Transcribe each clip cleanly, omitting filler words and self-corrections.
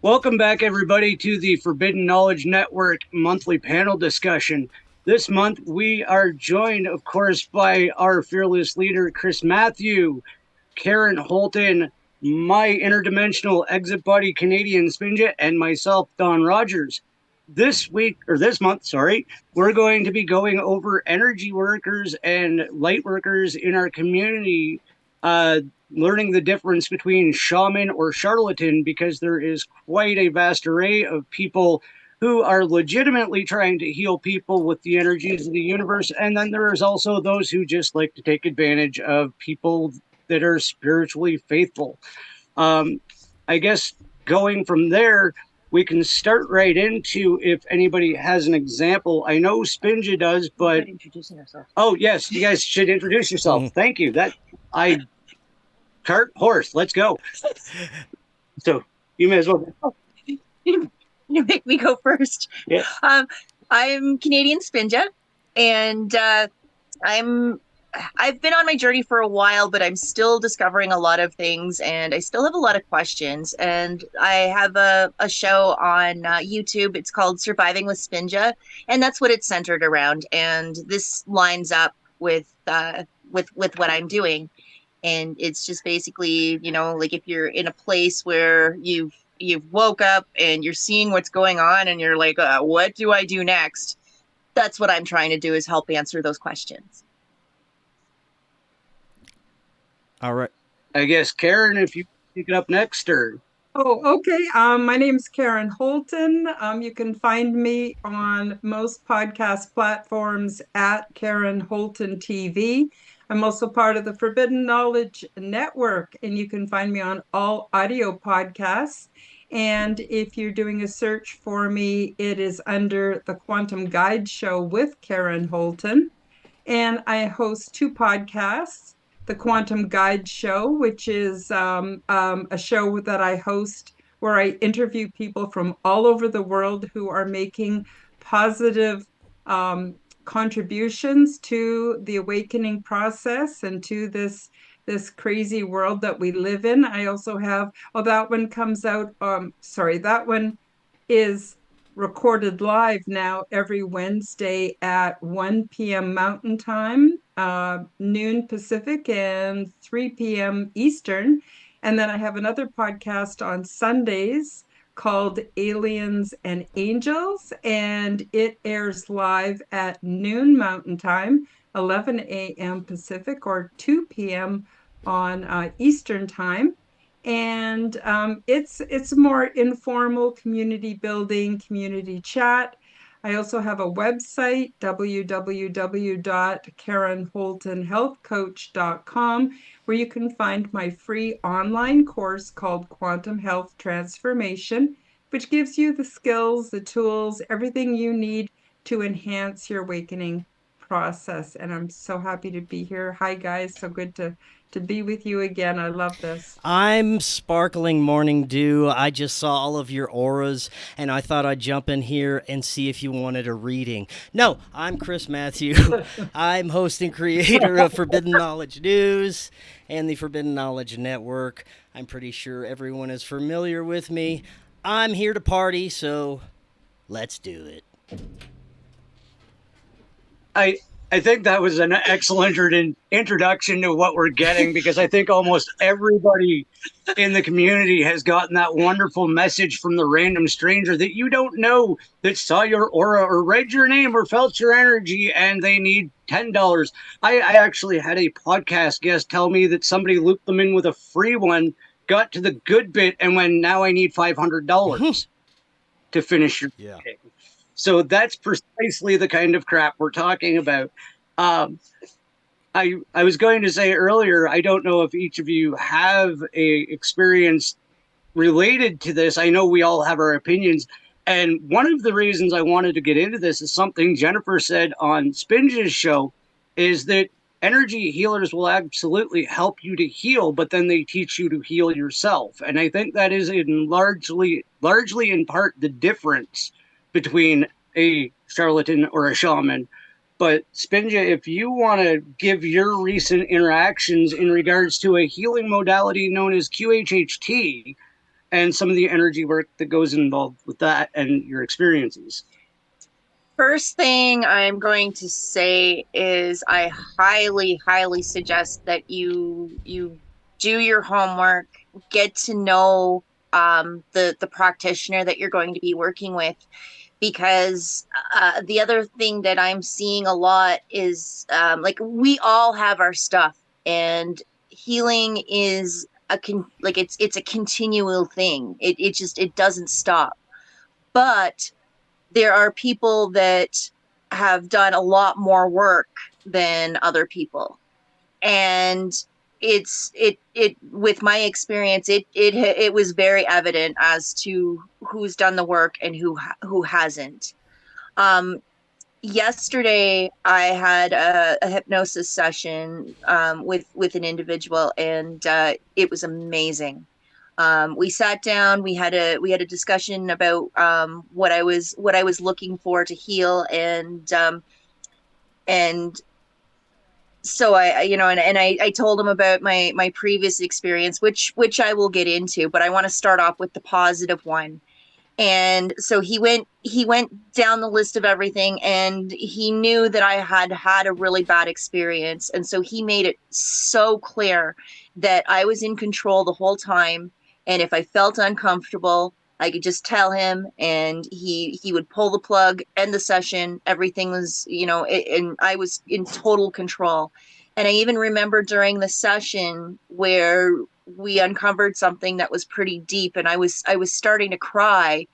Welcome back, everybody, to the Forbidden Knowledge Network monthly panel discussion. This month, we are joined, of course, by our fearless leader, Chris Matthew, Karen Holton, my interdimensional exit body Canadian Spinjet, and myself, Don Rogers. This month, we're going to be going over energy workers and light workers in our community, learning the difference between shaman or charlatan, because there is quite a vast array of people who are legitimately trying to heal people with the energies of the universe. And then there is also those who just like to take advantage of people that are spiritually faithful. I guess going from there, we can start right into if anybody has an example. I know Spinja does, but introducing ourselves. Oh yes, you guys should introduce yourself. Thank you. Cart horse. Let's go. So you may as well. You make me go first. Yeah. I'm Canadian Spinja, and I've been on my journey for a while, but I'm still discovering a lot of things, and I still have a lot of questions. And I have a show on YouTube. It's called Surviving with Spinja, and that's what it's centered around. And this lines up with what I'm doing. And it's just basically, like if you're in a place where you've woke up and you're seeing what's going on, and you're like, what do I do next? That's what I'm trying to do, is help answer those questions. All right. I guess, Karen, if you pick it up next, or... Oh, okay. My name's Karen Holton. You can find me on most podcast platforms at Karen Holton TV. I'm also part of the Forbidden Knowledge Network, and you can find me on all audio podcasts. And if you're doing a search for me, it is under the Quantum Guide Show with Karen Holton. And I host two podcasts. The Quantum Guide Show, which is a show that I host where I interview people from all over the world who are making positive contributions to the awakening process and to this crazy world that we live in. I also have, that one comes out, that one is recorded live now every Wednesday at 1 p.m. Mountain Time, noon Pacific, and 3 p.m. Eastern. And then I have another podcast on Sundays called Aliens and Angels, and it airs live at noon Mountain Time, 11 a.m. Pacific, or 2 p.m. on Eastern Time. And it's more informal community building, community chat. I also have a website, www.karenholtonhealthcoach.com, where you can find my free online course called Quantum Health Transformation, which gives you the skills, the tools, everything you need to enhance your awakening process. And I'm so happy to be here. Hi, guys. So good to be with you again. I love this. I'm Sparkling Morning Dew. I just saw all of your auras, and I thought I'd jump in here and see if you wanted a reading. No, I'm Chris Matthew. I'm host and creator of Forbidden Knowledge News and the Forbidden Knowledge Network. I'm pretty sure everyone is familiar with me. I'm here to party, so let's do it. I think that was an excellent introduction to what we're getting, because I think almost everybody in the community has gotten that wonderful message from the random stranger that you don't know, that saw your aura or read your name or felt your energy, and they need $10. I actually had a podcast guest tell me that somebody looped them in with a free one, got to the good bit, and went, now I need $500 to finish your thing. So that's precisely the kind of crap we're talking about. I was going to say earlier, I don't know if each of you have a experience related to this. I know we all have our opinions. And one of the reasons I wanted to get into this is something Jennifer said on Spinja's show, is that energy healers will absolutely help you to heal, but then they teach you to heal yourself. And I think that is largely in part the difference between a charlatan or a shaman. But Spinja, if you want to give your recent interactions in regards to a healing modality known as QHHT, and some of the energy work that goes involved with that and your experiences? First thing I'm going to say is I highly, highly suggest that you do your homework, get to know the practitioner that you're going to be working with, because the other thing that I'm seeing a lot is like we all have our stuff, and healing is like it's a continual thing. It just it doesn't stop. But there are people that have done a lot more work than other people, and it with my experience, it was very evident as to who's done the work and who hasn't. um Yesterday I had a hypnosis session with an individual, and it was amazing. We sat down, we had a discussion about what I was looking for to heal, and so I told him about my previous experience, which I will get into, but I want to start off with the positive one. And so he went down the list of everything, and he knew that I had had a really bad experience, and so he made it so clear that I was in control the whole time, and if I felt uncomfortable, I could just tell him, and he would pull the plug, end the session. Everything was, and I was in total control. And I even remember during the session where we uncovered something that was pretty deep, and I was starting to cry,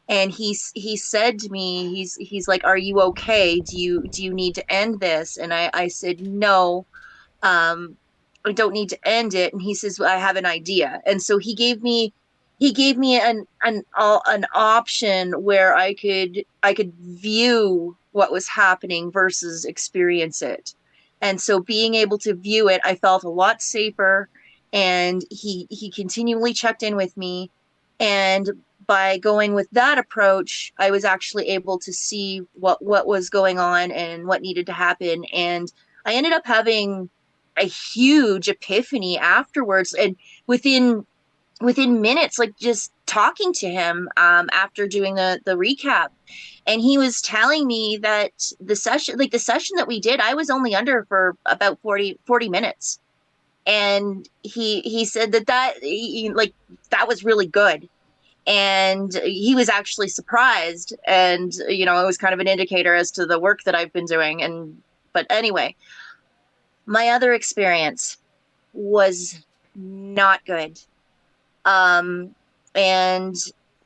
and he said to me, he's like, "Are you okay? Do you need to end this?" And I said, "No, I don't need to end it." And he says, "Well, I have an idea." And so he gave me an option where I could view what was happening versus experience it. And so being able to view it, I felt a lot safer, and he continually checked in with me. And by going with that approach, I was actually able to see what was going on and what needed to happen. And I ended up having a huge epiphany afterwards, and within minutes, like just talking to him after doing the recap. And he was telling me that the session that we did, I was only under for about 40 minutes. And he said like that was really good, and he was actually surprised. And it was kind of an indicator as to the work that I've been doing. And but anyway, my other experience was not good. um and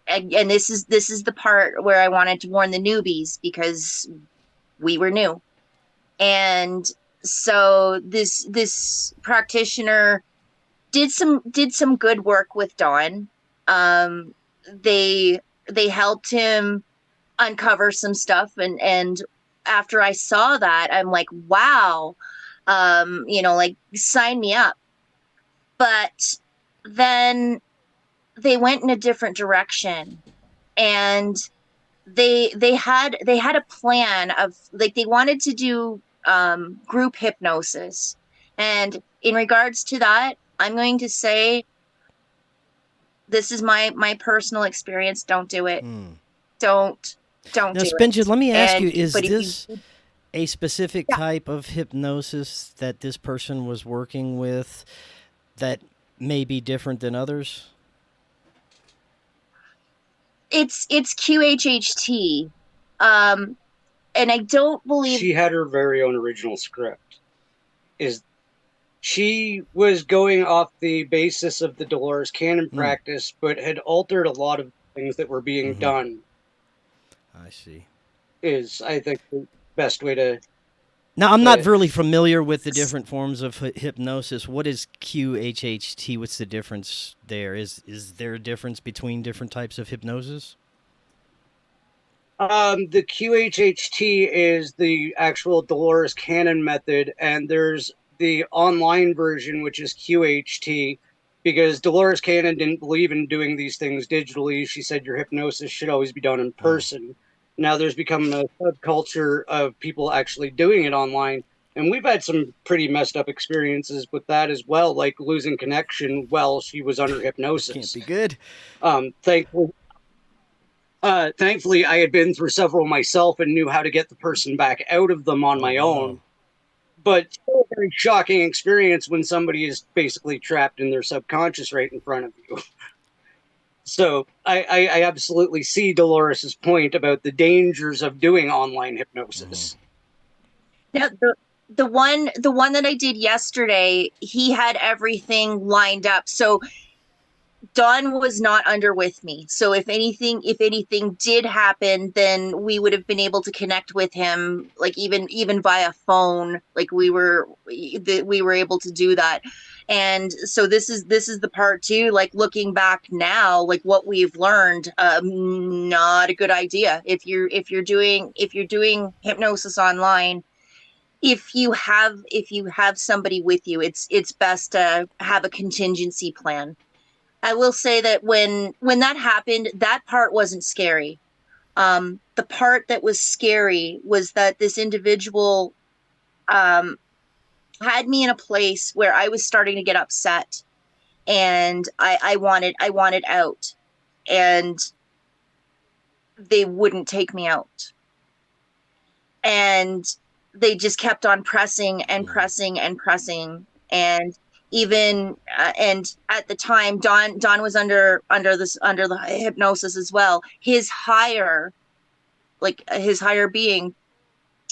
and this is the part where I wanted to warn the newbies, because we were new. And so this practitioner did some good work with Don. um they helped him uncover some stuff, and after I saw that, I'm like, wow, like, sign me up. But then they went in a different direction, and they had a plan of, like, they wanted to do group hypnosis. And in regards to that, I'm going to say, this is my personal experience: don't do it. don't don't Now, do Spinja, it. let me ask And you, is but if you this a specific yeah, type of hypnosis that this person was working with that may be different than others? it's QHHT. um and I don't believe. She had her very own original script. Is She was going off the basis of the Dolores Cannon Mm. practice, but had altered a lot of things that were being Mm-hmm. done. I see. Is, I think, the best way to. Now, I'm not really familiar with the different forms of hypnosis. What is QHHT? What's the difference there? Is there a difference between different types of hypnosis? The QHHT is the actual Dolores Cannon method, and there's the online version, which is QHT, because Dolores Cannon didn't believe in doing these things digitally. She said your hypnosis should always be done in person. Now there's become a subculture of people actually doing it online, And we've had some pretty messed up experiences with that as well, like losing connection while she was under Can't hypnosis. be good. Thankfully, thankfully, I had been through several myself and knew how to get the person back out of them on Oh, my wow. own. But still a very shocking experience when somebody is basically trapped in their subconscious right in front of you. So I absolutely see Dolores's point about the dangers of doing online hypnosis. Yeah, the one that I did yesterday, he had everything lined up. So Don was not under with me. So if anything did happen, then we would have been able to connect with him, like even via phone. Like we were able to do that. And so this is the part too, like looking back now, like what we've learned, not a good idea. If you're doing hypnosis online, if you have somebody with you, it's best to have a contingency plan. I will say that when that happened, that part wasn't scary. The part that was scary was that this individual um, had me in a place where I was starting to get upset, and I wanted out, and they wouldn't take me out, and they just kept on pressing and pressing and pressing. And even and at the time, Don was under the hypnosis as well. His higher being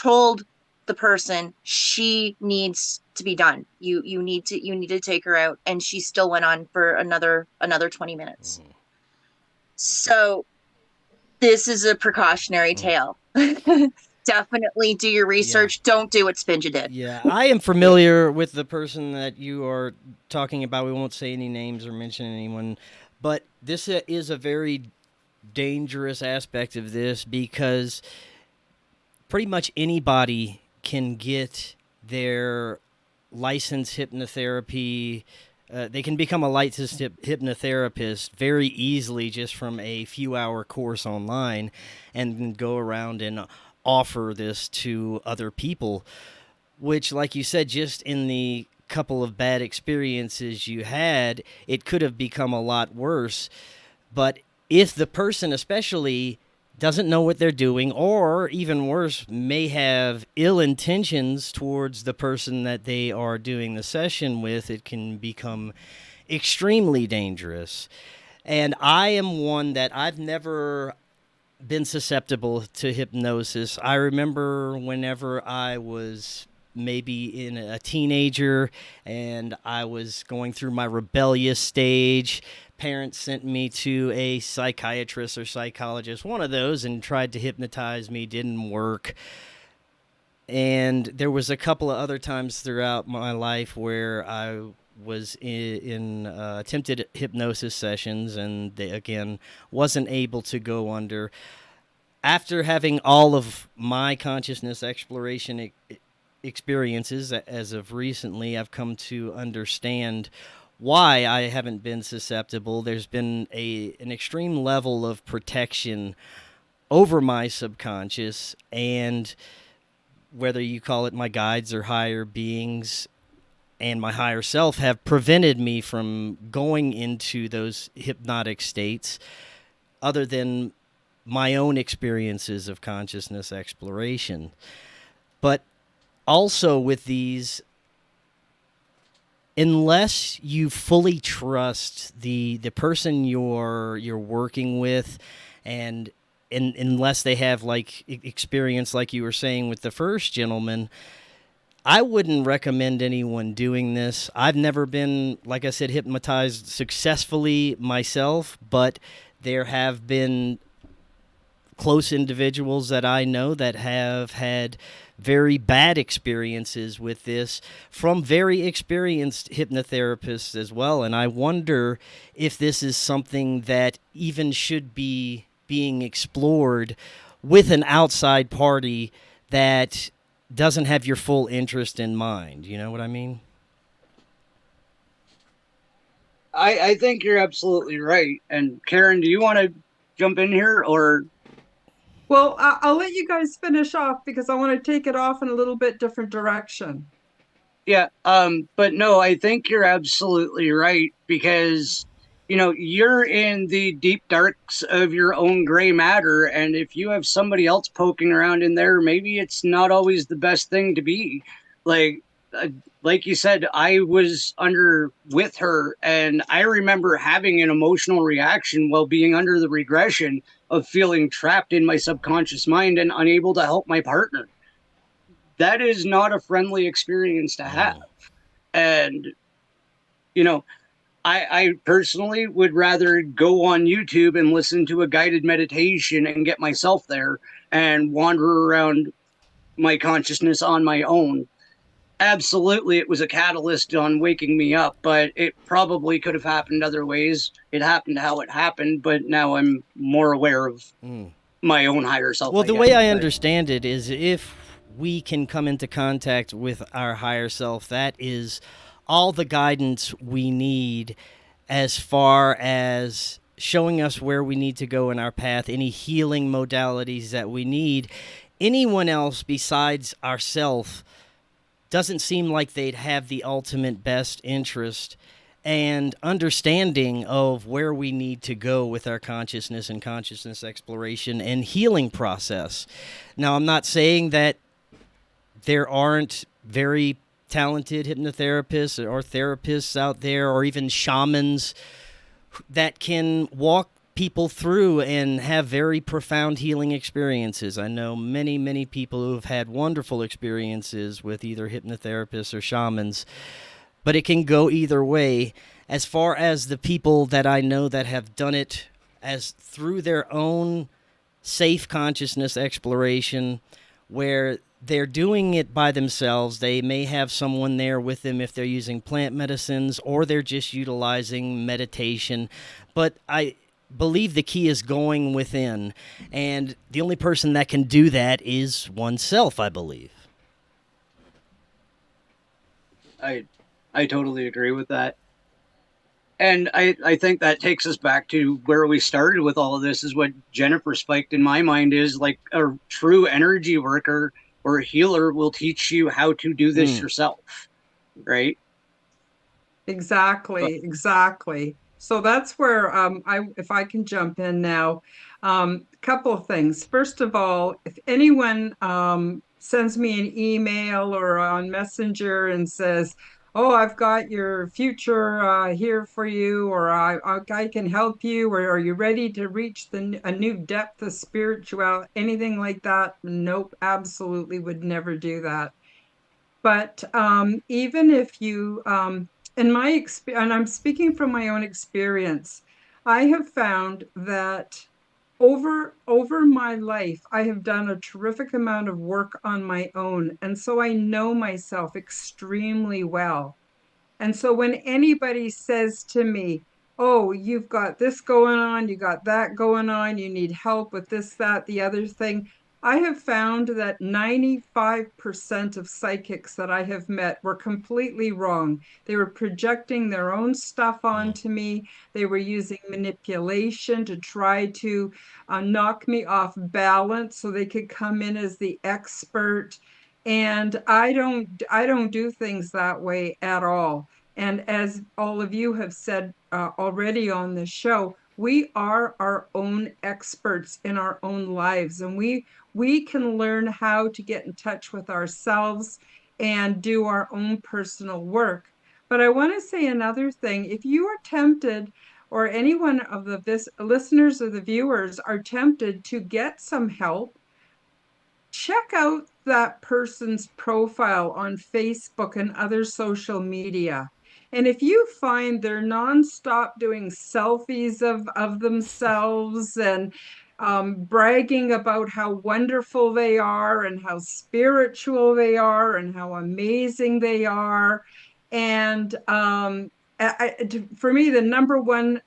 told the person, she needs to be done. You need to take her out. And she still went on for another 20 minutes. So this is a precautionary tale. Definitely do your research. Don't do what Spinja did. Yeah, I am familiar with the person that you are talking about. We won't say any names or mention anyone, but this is a very dangerous aspect of this because pretty much anybody can get their licensed hypnotherapy. They can become a licensed hypnotherapist very easily just from a few-hour course online and go around and offer this to other people, which, like you said, just in the couple of bad experiences you had, it could have become a lot worse. But if the person especially doesn't know what they're doing, or even worse, may have ill intentions towards the person that they are doing the session with, it can become extremely dangerous. And I am one that I've never been susceptible to hypnosis. I remember whenever I was maybe in a teenager and I was going through my rebellious stage, parents sent me to a psychiatrist or psychologist, one of those, and tried to hypnotize me. Didn't work. And there was a couple of other times throughout my life where I was in attempted hypnosis sessions, and they, again, wasn't able to go under. After having all of my consciousness exploration experiences as of recently, I've come to understand why I haven't been susceptible. There's been an extreme level of protection over my subconscious, and whether you call it my guides or higher beings and my higher self have prevented me from going into those hypnotic states other than my own experiences of consciousness exploration. But also with these, unless you fully trust the person you're working with, and unless they have like experience like you were saying with the first gentleman, I wouldn't recommend anyone doing this. I've never been, like I said, hypnotized successfully myself, but there have been close individuals that I know that have had very bad experiences with this from very experienced hypnotherapists as well. And I wonder if this is something that even should be being explored with an outside party that doesn't have your full interest in mind. You know what I mean? I think you're absolutely right. And Karen, do you want to jump in here or? Well, I'll let you guys finish off because I want to take it off in a little bit different direction. Yeah, but no, I think you're absolutely right because you're in the deep darks of your own gray matter, and if you have somebody else poking around in there, maybe it's not always the best thing to be. Like, uh, like you said, I was under with her, and I remember having an emotional reaction while being under the regression of feeling trapped in my subconscious mind and unable to help my partner. That is not a friendly experience to have. Mm. And, you know, I personally would rather go on YouTube and listen to a guided meditation and get myself there and wander around my consciousness on my own. Absolutely, it was a catalyst on waking me up, but it probably could have happened other ways. It happened how it happened, but now I'm more aware of Mm. my own higher self, Well, I the guess. way I But understand it is if we can come into contact with our higher self, that is all the guidance we need as far as showing us where we need to go in our path, any healing modalities that we need. Anyone else besides ourself doesn't seem like they'd have the ultimate best interest and understanding of where we need to go with our consciousness and consciousness exploration and healing process. Now, I'm not saying that there aren't very talented hypnotherapists or therapists out there, or even shamans that can walk people through and have very profound healing experiences. I know many, many people who have had wonderful experiences with either hypnotherapists or shamans, but it can go either way. As far as the people that I know that have done it as through their own safe consciousness exploration, where they're doing it by themselves. They may have someone there with them if they're using plant medicines or they're just utilizing meditation. But I believe the key is going within. And the only person that can do that is oneself, I believe. I I totally agree with that. And I think that takes us back to where we started with all of this is what Jennifer spiked in my mind is like a true energy worker or a healer will teach you how to do this Mm. yourself, right? But Exactly, exactly. So that's where if I can jump in now, couple of things. First of all, if anyone sends me an email or on Messenger and says, "Oh, I've got your future here for you," or I can help you," or "Are you ready to reach a new depth of spirituality?" Anything like that? Nope, absolutely would never do that. But even if you, in my experience, and I'm speaking from my own experience, I have found that over my life, I have done a terrific amount of work on my own, and so I know myself extremely well. And so when anybody says to me, "Oh, you've got this going on, you got that going on, you need help with this, that, the other thing," I have found that 95% of psychics that I have met were completely wrong. They were projecting their own stuff Mm. onto me. They were using manipulation to try to knock me off balance so they could come in as the expert. And I don't do things that way at all. And as all of you have said already on the show, we are our own experts in our own lives, and we can learn how to get in touch with ourselves and do our own personal work. But I want to say another thing. If you are tempted, or any one of the listeners or the viewers are tempted to get some help, check out that person's profile on Facebook and other social media. And if you find they're nonstop doing selfies of themselves and bragging about how wonderful they are and how spiritual they are and how amazing they are, and for me, the number one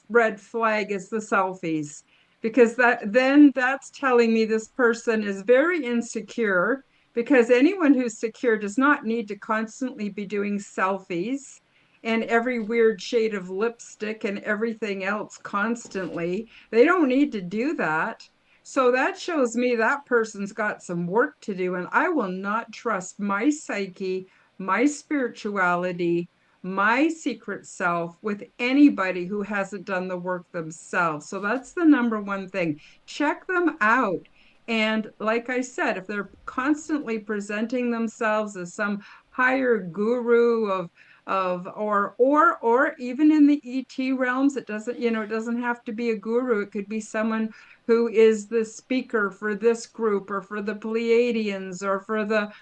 red flag is the selfies, because that's telling me this person is very insecure, because anyone who's secure does not need to constantly be doing selfies and every weird shade of lipstick and everything else constantly. They don't need to do that. So that shows me that person's got some work to do, and I will not trust my psyche, my spirituality, my secret self with anybody who hasn't done the work themselves. So that's the number one thing. Check them out. And like I said, if they're constantly presenting themselves as some higher guru or even in the ET realms, it doesn't, it doesn't have to be a guru. It could be someone who is the speaker for this group or for the Pleiadians or for the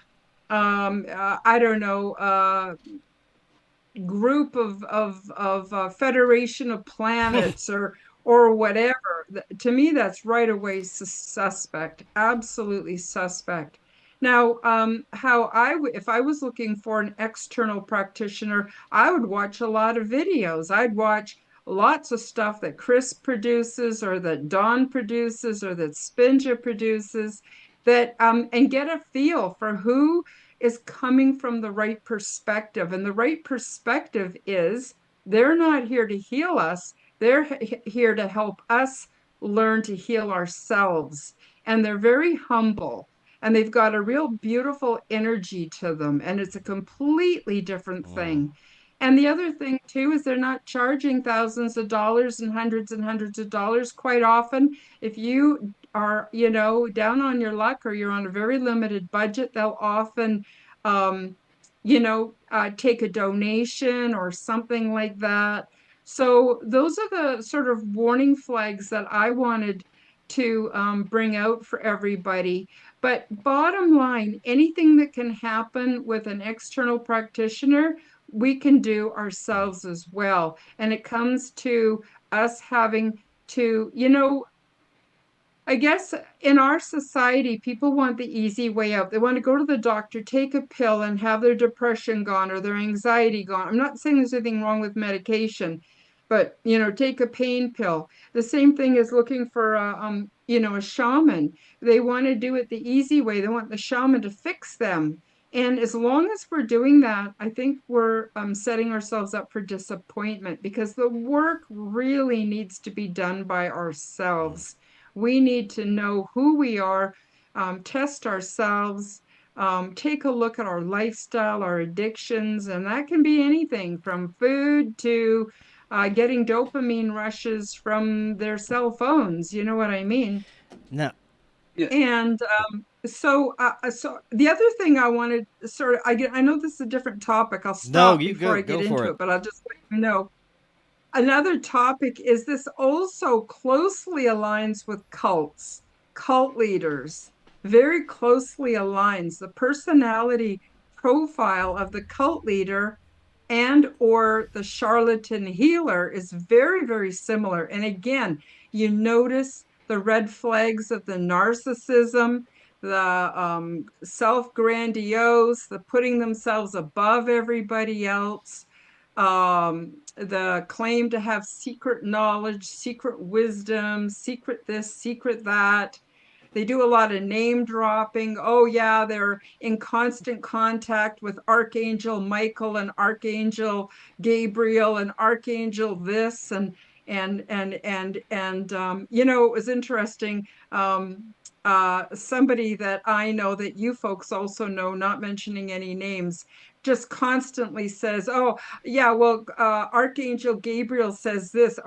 I don't know, group of Federation of Planets or whatever. To me, that's right away suspect, absolutely suspect. Now, if I was looking for an external practitioner, I would watch a lot of videos. I'd watch lots of stuff that Chris produces or that Dawn produces or that Spinja produces that and get a feel for who is coming from the right perspective. And the right perspective is they're not here to heal us, they're here to help us learn to heal ourselves. And they're very humble and they've got a real beautiful energy to them. And it's a completely different Mm. thing. And the other thing too is they're not charging thousands of dollars and hundreds of dollars. Quite often, if you are, down on your luck or you're on a very limited budget, they'll often, take a donation or something like that. So those are the sort of warning flags that I wanted to bring out for everybody. But bottom line, anything that can happen with an external practitioner, we can do ourselves as well. And it comes to us having to, I guess in our society, people want the easy way out. They want to go to the doctor, take a pill, and have their depression gone or their anxiety gone. I'm not saying there's anything wrong with medication, but take a pain pill. The same thing is looking for a shaman. They want to do it the easy way. They want the shaman to fix them. And as long as we're doing that, I think we're setting ourselves up for disappointment because the work really needs to be done by ourselves. We need to know who we are, test ourselves, take a look at our lifestyle, our addictions, and that can be anything from food to getting dopamine rushes from their cell phones. You know what I mean? No, Yeah. And so the other thing I wanted sort of, I know this is a different topic. I'll no, stop you before go I get go for into it. it, but I'll just let you know. Another topic is this also closely aligns with cults, cult leaders, very closely aligns the personality profile of the cult leader and or the charlatan healer is very, very similar. And again, you notice the red flags of the narcissism, the self-grandiose, the putting themselves above everybody else, the claim to have secret knowledge, secret wisdom, secret this, secret that. They do a lot of name dropping. Oh, yeah, they're in constant contact with Archangel Michael and Archangel Gabriel and Archangel this it was interesting. Somebody that I know that you folks also know, not mentioning any names, just constantly says, "Oh, yeah, well, Archangel Gabriel says this,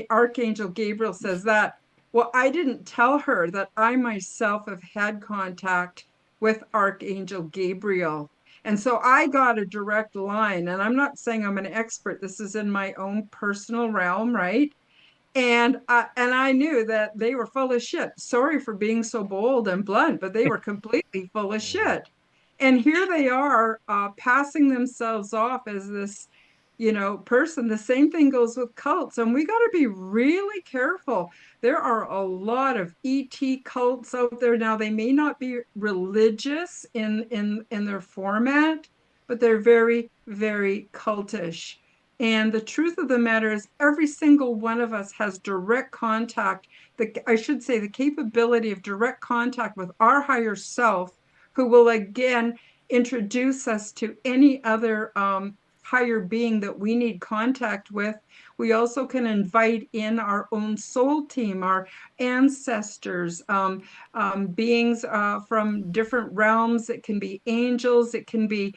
Archangel Gabriel says that." Well, I didn't tell her that I myself have had contact with Archangel Gabriel. And so I got a direct line, and I'm not saying I'm an expert. This is in my own personal realm, right? And I knew that they were full of shit. Sorry for being so bold and blunt, but they were completely full of shit. And here they are passing themselves off as this, person. The same thing goes with cults, and we got to be really careful. There are a lot of ET cults out there now. They may not be religious in their format, but they're very, very cultish. And the truth of the matter is, every single one of us has direct contact, I should say, the capability of direct contact with our higher self, who will again introduce us to any other higher being that we need contact with. We also can invite in our own soul team, our ancestors, beings from different realms. It can be angels, it can be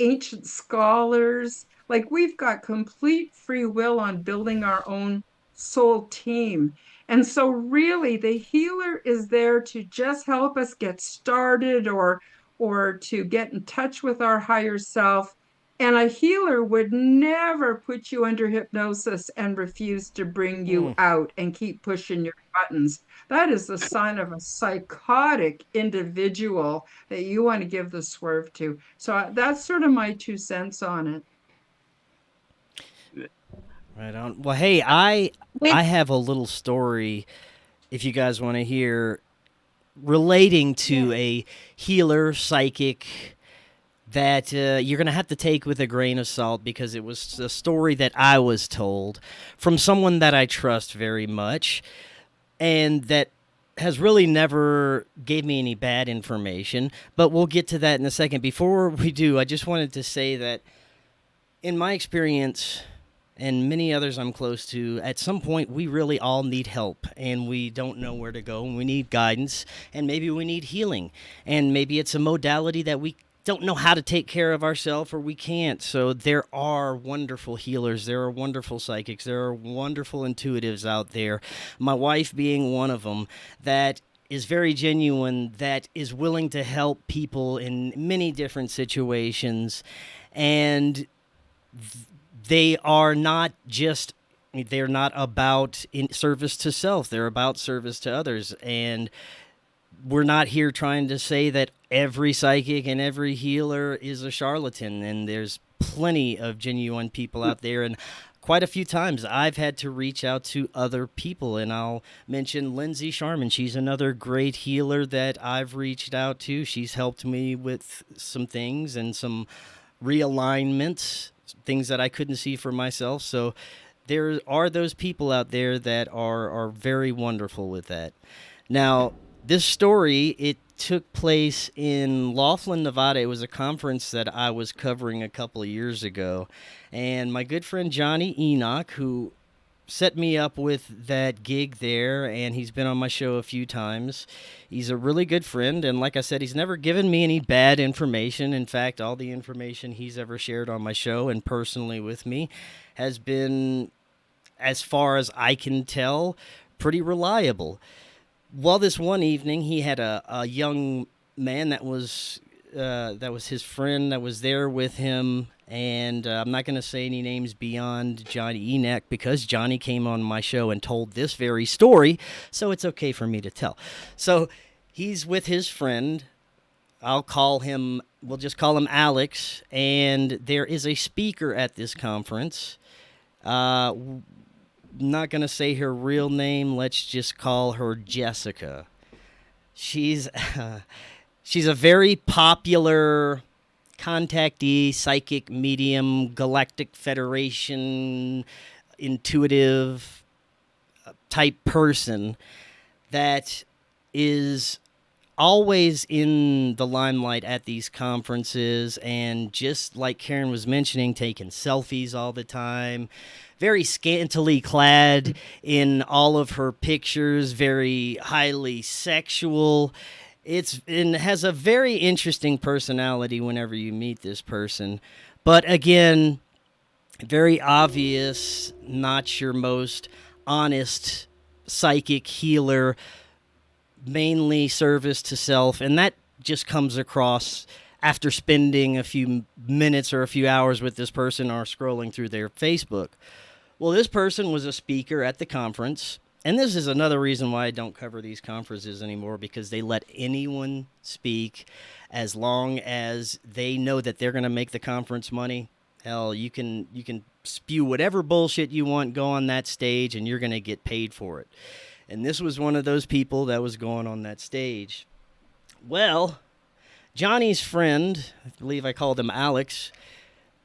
ancient scholars. Like, we've got complete free will on building our own soul team. And so really the healer is there to just help us get started, or to get in touch with our higher self. And a healer would never put you under hypnosis and refuse to bring you Mm. out and keep pushing your buttons. That is the sign of a psychotic individual that you want to give the swerve to. So that's sort of my 2 cents on it. Right on. Well, hey, I With have a little story if you guys want to hear relating to Yeah. a healer psychic that you're going to have to take with a grain of salt, because it was a story that I was told from someone that I trust very much, and that has really never gave me any bad information. But we'll get to that in a second. Before we do, I just wanted to say that in my experience and many others I'm close to, at some point we really all need help, and we don't know where to go, and we need guidance, and maybe we need healing, and maybe it's a modality that we don't know how to take care of ourselves, or we can't. So there are wonderful healers, there are wonderful psychics, there are wonderful intuitives out there, my wife being one of them, that is very genuine, that is willing to help people in many different situations. And they are not just, they're not about in service to self, they're about service to others. And we're not here trying to say that every psychic and every healer is a charlatan, and there's plenty of genuine people out there. And quite a few times I've had to reach out to other people, and I'll mention Lindsay Sharman. She's another great healer that I've reached out to. She's helped me with some things and some realignments, things that I couldn't see for myself. So there are those people out there that are very wonderful with that. Now, this story, it took place in Laughlin, Nevada. It was a conference that I was covering a couple of years ago. And my good friend Johnny Enoch, who set me up with that gig there, and he's been on my show a few times. He's a really good friend, and like I said, he's never given me any bad information. In fact, all the information he's ever shared on my show and personally with me has been, as far as I can tell, pretty reliable. Well, this one evening, he had a young man that was his friend that was there with him, and I'm not going to say any names beyond Johnny Enoch, because Johnny came on my show and told this very story, so it's okay for me to tell. So he's with his friend. We'll just call him Alex, and there is a speaker at this conference. Not going to say her real name. Let's just call her Jessica. She's she's a very popular contactee, psychic medium, Galactic Federation, intuitive type person that is always in the limelight at these conferences, and just like Karen was mentioning, taking selfies all the time, very scantily clad in all of her pictures, very highly sexual. It has a very interesting personality whenever you meet this person. But again, very obvious, not your most honest psychic healer, mainly service to self. And that just comes across after spending a few minutes or a few hours with this person or scrolling through their Facebook. Well, this person was a speaker at the conference, and this is another reason why I don't cover these conferences anymore, because they let anyone speak as long as they know that they're going to make the conference money. Hell, you can spew whatever bullshit you want, go on that stage, and you're going to get paid for it. And this was one of those people that was going on that stage. Well, Johnny's friend, I believe I called him Alex,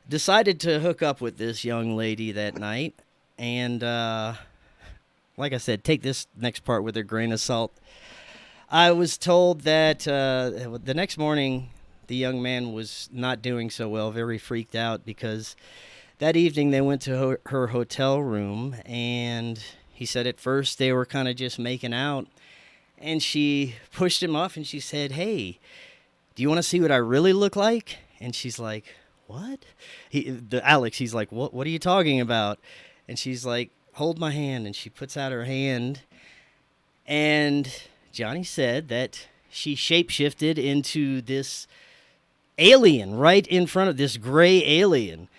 decided to hook up with this young lady that night. And like I said, take this next part with a grain of salt. I was told that the next morning the young man was not doing so well, very freaked out, because that evening they went to her hotel room, and he said at first they were kind of just making out, and she pushed him off and she said, "Hey, do you want to see what I really look like?" And she's like, "What?" Alex, he's like, "What are you talking about?" And she's like, "Hold my hand." And she puts out her hand, and Johnny said that she shapeshifted into this alien right in front of this gray alien.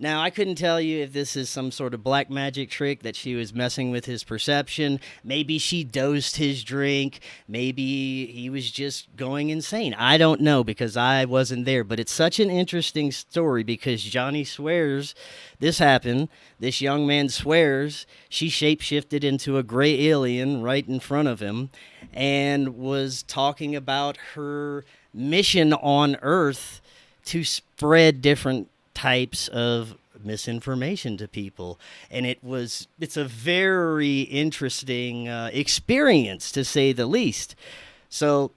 Now, I couldn't tell you if this is some sort of black magic trick that she was messing with his perception. Maybe she dosed his drink. Maybe he was just going insane. I don't know, because I wasn't there. But it's such an interesting story, because Johnny swears this happened. This young man swears she shapeshifted into a gray alien right in front of him and was talking about her mission on Earth to spread different types of misinformation to people. And it's a very interesting experience, to say the least. So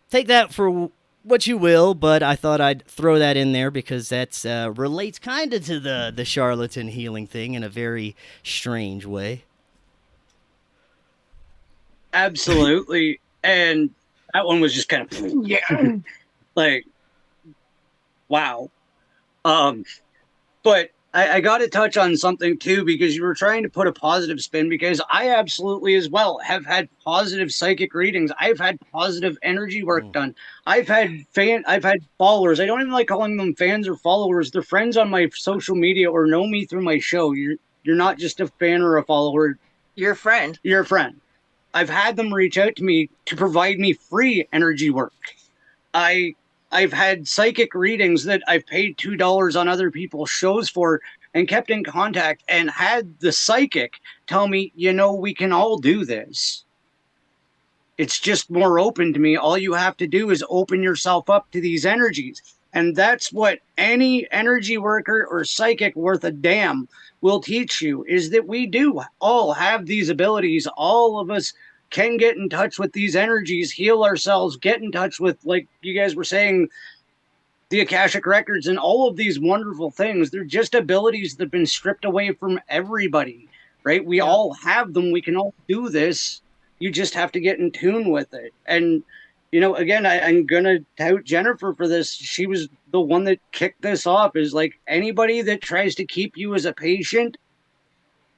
take that for what you will, but I thought I'd throw that in there because that's relates kind of to the charlatan healing thing in a very strange way. Absolutely. And that one was just kind of, yeah, like, wow. But I got to touch on something too, because you were trying to put a positive spin, because I absolutely as well have had positive psychic readings. I've had positive energy work done. I've had followers. I don't even like calling them fans or followers. They're friends on my social media or know me through my show. You're not just a fan or a follower. You're a friend. You're a friend. I've had them reach out to me to provide me free energy work. I've had psychic readings that I've paid $2 on other people's shows for and kept in contact and had the psychic tell me, we can all do this. It's just more open to me. All you have to do is open yourself up to these energies. And that's what any energy worker or psychic worth a damn will teach you, is that we do all have these abilities. All of us can get in touch with these energies, heal ourselves, get in touch with, like you guys were saying, the Akashic Records and all of these wonderful things. They're just abilities that have been stripped away from everybody, right? We all have them. We can all do this. You just have to get in tune with it. And, again, I'm going to tout Jennifer for this. She was the one that kicked this off, is like, anybody that tries to keep you as a patient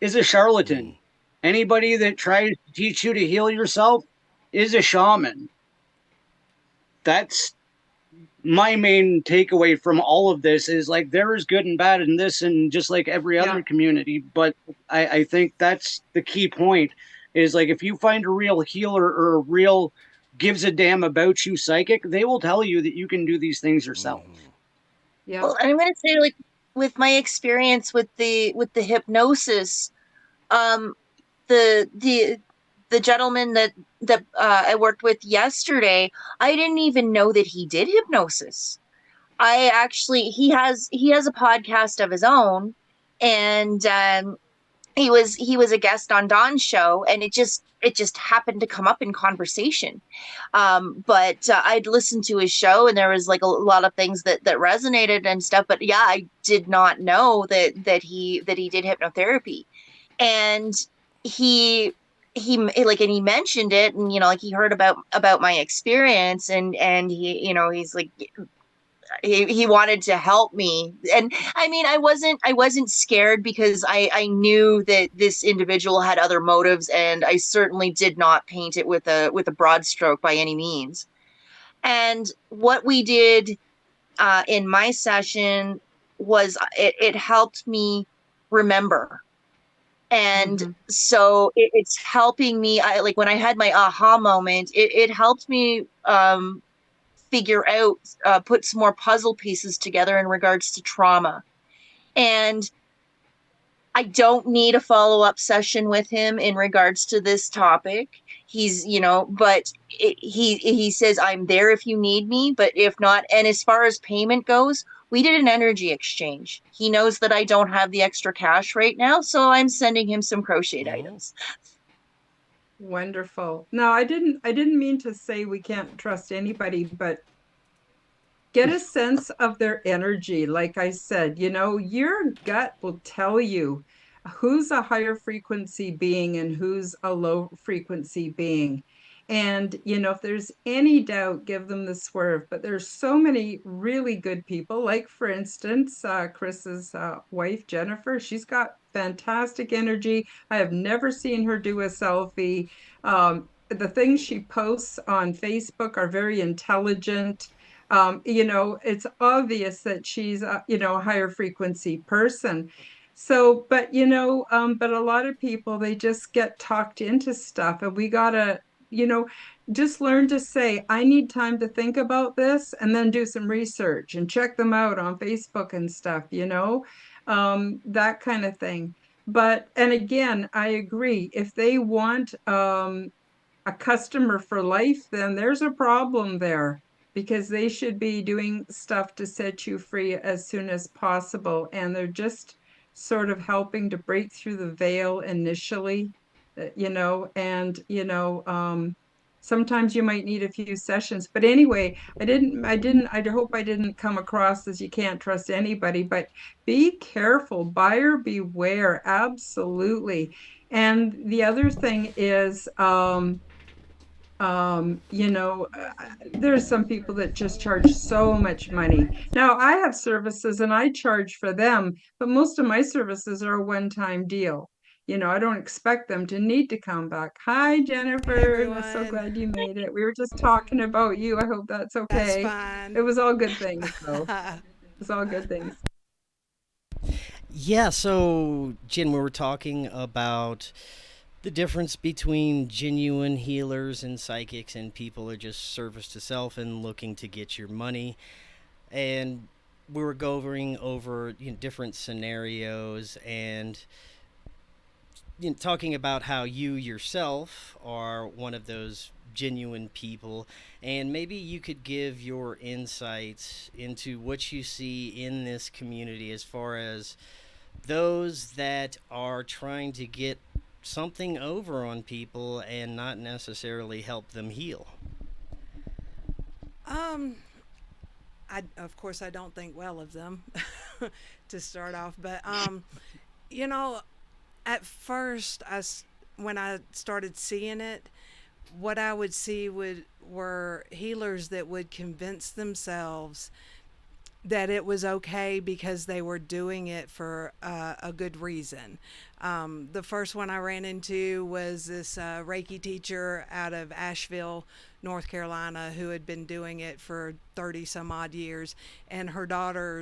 is a charlatan. Anybody that tries to teach you to heal yourself is a shaman. That's my main takeaway from all of this, is like, there is good and bad in this, and just like every other community. But I think that's the key point, is like, if you find a real healer or a real gives a damn about you psychic, they will tell you that you can do these things yourself. Yeah. Well, I'm going to say, like, with my experience with the hypnosis, the gentleman that I worked with yesterday, I didn't even know that he did hypnosis. He has a podcast of his own, and he was a guest on Dawn's show, and it just happened to come up in conversation. But I'd listened to his show, and there was like a lot of things that resonated and stuff. But yeah, I did not know that he did hypnotherapy, and he mentioned it, and like, he heard about my experience, and he, he's like, he wanted to help me. And I mean, I wasn't scared, because I knew that this individual had other motives, and I certainly did not paint it with a broad stroke by any means. And what we did in my session was, it helped me remember. And so it's helping me. Like, when I had my aha moment, it helped me figure out, put some more puzzle pieces together in regards to trauma. And I don't need a follow-up session with him in regards to this topic. He's, but he says, I'm there if you need me, but if not. And as far as payment goes, we did an energy exchange. He knows that I don't have the extra cash right now, so I'm sending him some crocheted items. Wonderful. No, I didn't mean to say we can't trust anybody, but get a sense of their energy. Like I said, your gut will tell you who's a higher frequency being and who's a low frequency being. And, if there's any doubt, give them the swerve. But there's so many really good people. Like, for instance, Chris's wife, Jennifer, she's got fantastic energy. I have never seen her do a selfie. The things she posts on Facebook are very intelligent. It's obvious that she's a higher frequency person. So, but a lot of people, they just get talked into stuff, and we gotta, you know, just learn to say, I need time to think about this, and then do some research and check them out on Facebook and stuff, that kind of thing. But, and again, I agree. If they want a customer for life, then there's a problem there, because they should be doing stuff to set you free as soon as possible. And they're just sort of helping to break through the veil initially, and, sometimes you might need a few sessions. But anyway, I hope I didn't come across as you can't trust anybody, but be careful, buyer beware, absolutely. And the other thing is, there's some people that just charge so much money. Now, I have services and I charge for them, but most of my services are a one-time deal. I don't expect them to need to come back. Hi, Hey Jennifer. I'm so everyone. glad you made it. We were just talking about you. I hope that's That's okay. fine. It was all good things, though. It was all good things. Yeah, so Jen, we were talking about the difference between genuine healers and psychics and people are just service to self and looking to get your money. And we were going over different scenarios and talking about how you yourself are one of those genuine people, and maybe you could give your insights into what you see in this community as far as those that are trying to get something over on people and not necessarily help them heal. Um, I of course I don't think well of them to start off, but you know, at first when I started seeing it, what I would see were healers that would convince themselves that it was okay because they were doing it for a good reason. The first one I ran into was this Reiki teacher out of Asheville, North Carolina, who had been doing it for 30 some odd years, and her daughter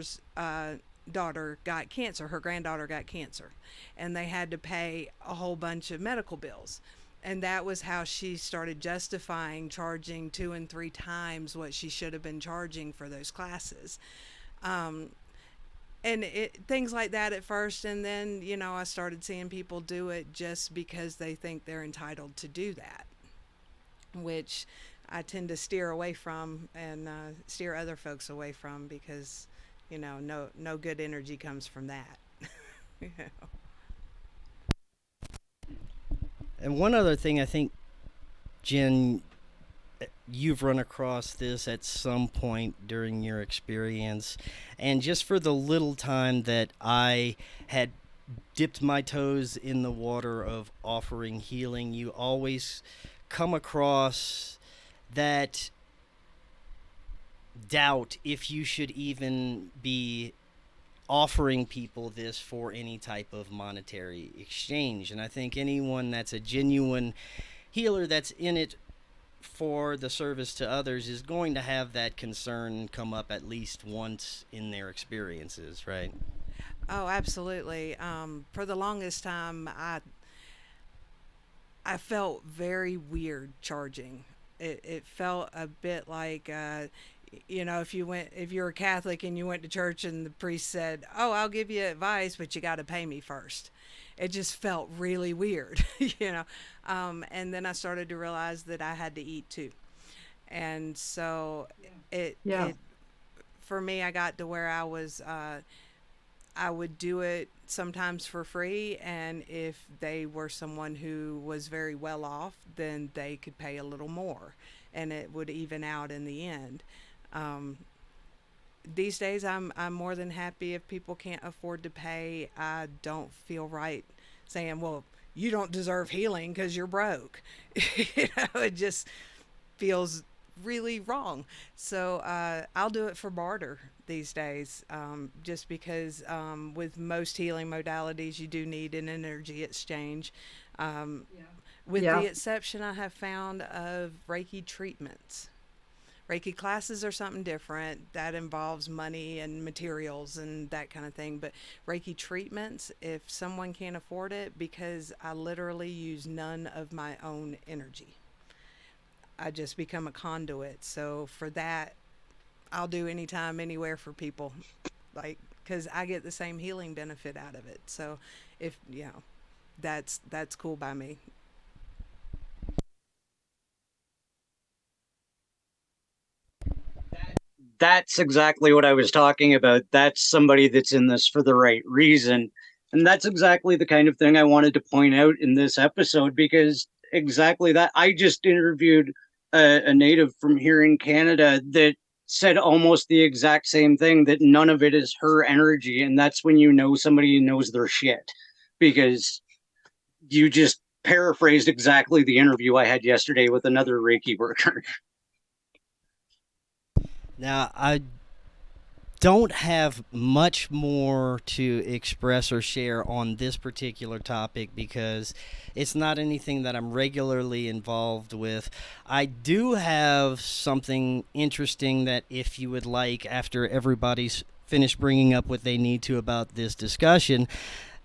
got cancer. Her granddaughter got cancer, and they had to pay a whole bunch of medical bills. And that was how she started justifying charging 2 and 3 times what she should have been charging for those classes. Um, and things like that at first, and then I started seeing people do it just because they think they're entitled to do that, which I tend to steer away from and steer other folks away from, because no good energy comes from that. You know. And one other thing, I think, Jen, you've run across this at some point during your experience, and just for the little time that I had dipped my toes in the water of offering healing, you always come across that doubt if you should even be offering people this for any type of monetary exchange. And I think anyone that's a genuine healer that's in it for the service to others is going to have that concern come up at least once in their experiences, right? Oh, absolutely. For the longest time, I felt very weird charging. It felt a bit like, if you're a Catholic and you went to church and the priest said, "Oh, I'll give you advice, but you got to pay me first." It just felt really weird, you know. And then I started to realize that I had to eat too, and so it Yeah. it for me, I got to where I would do it sometimes for free, and if they were someone who was very well off, then they could pay a little more, and it would even out in the end. Um, these days I'm more than happy if people can't afford to pay. I don't feel right saying, well, you don't deserve healing because you're broke. It just feels really wrong. So I'll do it for barter these days, just because with most healing modalities, you do need an energy exchange. Um, with Yeah. the exception I have found of Reiki treatments. Reiki classes are something different. That involves money and materials and that kind of thing. But Reiki treatments, if someone can't afford it, because I literally use none of my own energy, I just become a conduit. So for that, I'll do anytime, anywhere for people, like because I get the same healing benefit out of it. So if that's cool by me. That's exactly what I was talking about. That's somebody that's in this for the right reason. And that's exactly the kind of thing I wanted to point out in this episode because exactly that. I just interviewed a native from here in Canada that said almost the exact same thing, that none of it is her energy. And that's when you know somebody knows their shit, because you just paraphrased exactly the interview I had yesterday with another Reiki worker. Now, I don't have much more to express or share on this particular topic because it's not anything that I'm regularly involved with. I do have something interesting that, if you would like, after everybody's finished bringing up what they need to about this discussion,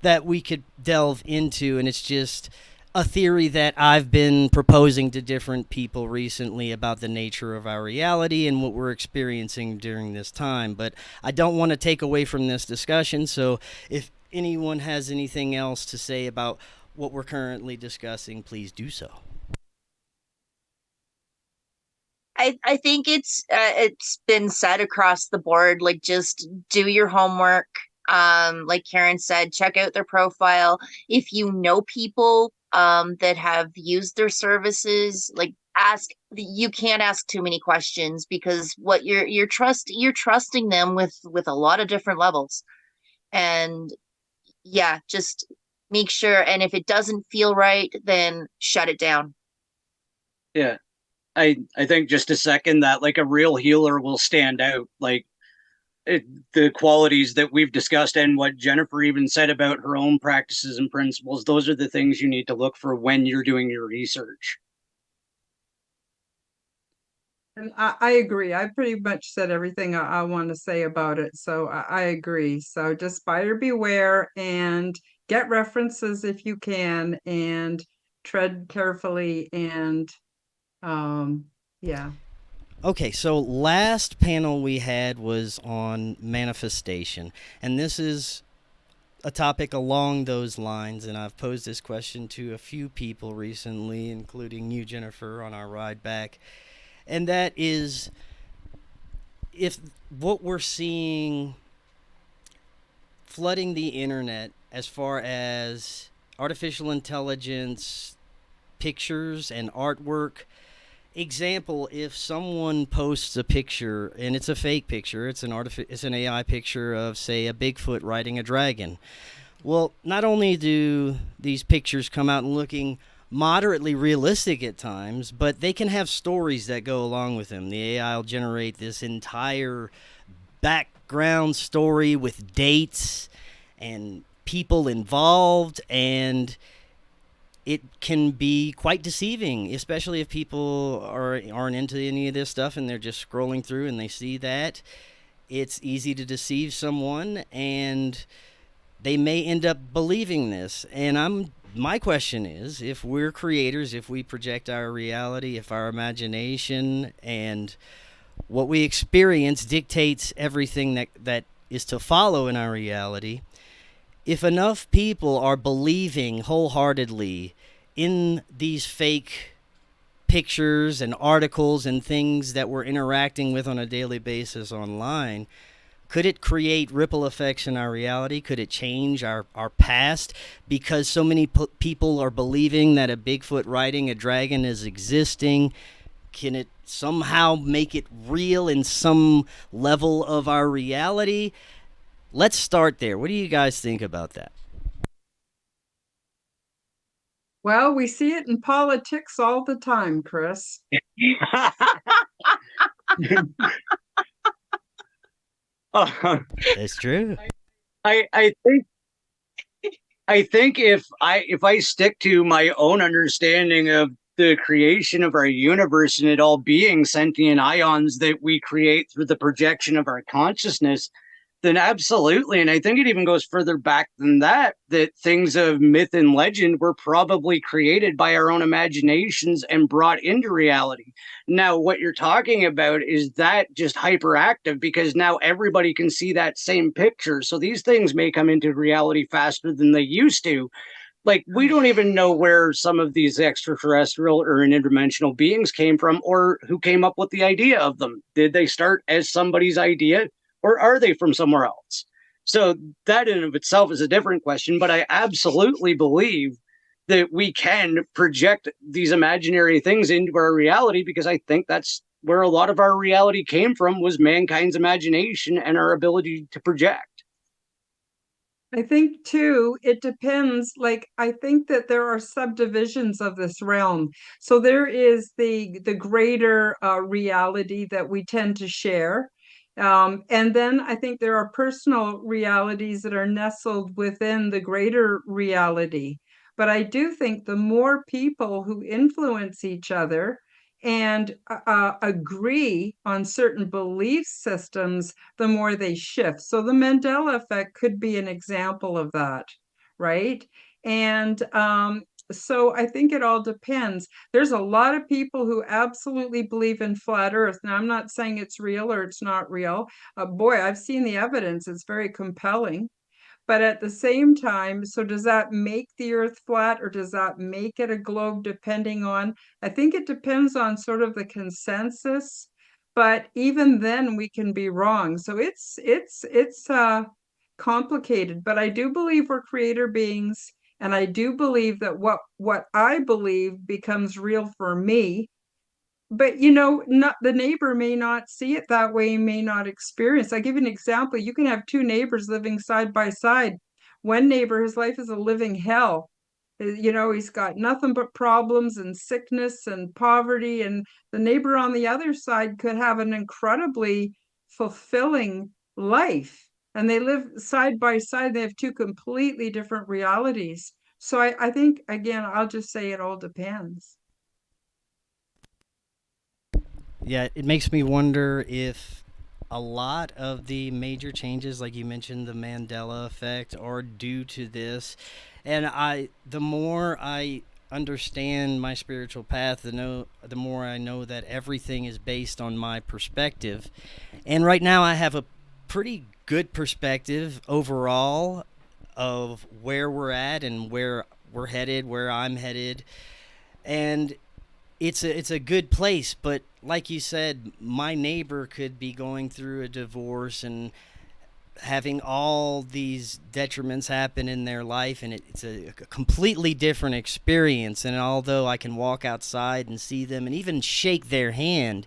that we could delve into, and it's just a theory that I've been proposing to different people recently about the nature of our reality and what we're experiencing during this time. But I don't want to take away from this discussion, so if anyone has anything else to say about what we're currently discussing, please do so. I think it's been said across the board, like just do your homework. Like Karen said, check out their profile. If you know people that have used their services, like ask, you can't ask too many questions, because what you're trusting them with a lot of different levels. And yeah, just make sure, and if it doesn't feel right, then shut it down. Yeah. I think just a second that, like, a real healer will stand out. Like the qualities that we've discussed and what Jennifer even said about her own practices and principles, those are the things you need to look for when you're doing your research. And I agree. I pretty much said everything I want to say about it. So I agree. So just buyer beware and get references if you can, and tread carefully, and um yeah. Okay, so last panel we had was on manifestation, and this is a topic along those lines, and I've posed this question to a few people recently, including you, Jennifer, on our ride back. And that is, if what we're seeing flooding the internet as far as artificial intelligence, pictures, and artwork. Example, if someone posts a picture and it's a fake picture, it's an AI picture of, say, a Bigfoot riding a dragon. Well, not only do these pictures come out looking moderately realistic at times, but they can have stories that go along with them. The AI will generate this entire background story with dates and people involved, and it can be quite deceiving, especially if people aren't into any of this stuff and they're just scrolling through and they see that. It's easy to deceive someone, and they may end up believing this. And my question is, if we're creators, if we project our reality, if our imagination and what we experience dictates everything that is to follow in our reality, if enough people are believing wholeheartedly in these fake pictures and articles and things that we're interacting with on a daily basis online, could it create ripple effects in our reality? Could it change our past because so many people are believing that a Bigfoot riding a dragon is existing? Can it somehow make it real in some level of our reality? Let's start there. What do you guys think about that? Well, we see it in politics all the time, Chris. That's true. I think if I stick to my own understanding of the creation of our universe and it all being sentient ions that we create through the projection of our consciousness, then absolutely. And I think it even goes further back than that, that things of myth and legend were probably created by our own imaginations and brought into reality. Now, what you're talking about is that just hyperactive because now everybody can see that same picture. So these things may come into reality faster than they used to. Like, we don't even know where some of these extraterrestrial or interdimensional beings came from or who came up with the idea of them. Did they start as somebody's idea? Or are they from somewhere else? So that in of itself is a different question, but I absolutely believe that we can project these imaginary things into our reality because I think that's where a lot of our reality came from, was mankind's imagination and our ability to project. I think too, it depends. Like, I think that there are subdivisions of this realm. So there is the greater reality that we tend to share. And then I think there are personal realities that are nestled within the greater reality. But I do think the more people who influence each other and agree on certain belief systems, the more they shift. So the Mandela effect could be an example of that, right? And so I think it all depends. There's a lot of people who absolutely believe in flat Earth. Now, I'm not saying it's real or it's not real. Boy, I've seen the evidence. It's very compelling. But at the same time, so does that make the Earth flat or does that make it a globe depending on, I think it depends on sort of the consensus, but even then we can be wrong. So it's complicated, but I do believe we're creator beings, and I do believe that what I believe becomes real for me. But not the neighbor may not see it that way, may not experience. I give you an example. You can have two neighbors living side by side. One neighbor, his life is a living hell. He's got nothing but problems and sickness and poverty. And the neighbor on the other side could have an incredibly fulfilling life. And they live side by side. They have two completely different realities. So I think, again, I'll just say it all depends. Yeah, it makes me wonder if a lot of the major changes, like you mentioned, the Mandela effect, are due to this. And the more I understand my spiritual path, the more I know that everything is based on my perspective. And right now, I have a pretty good perspective overall of where we're at and where we're headed, where I'm headed. And it's a good place, but like you said, my neighbor could be going through a divorce and having all these detriments happen in their life, and it's a completely different experience. And although I can walk outside and see them and even shake their hand,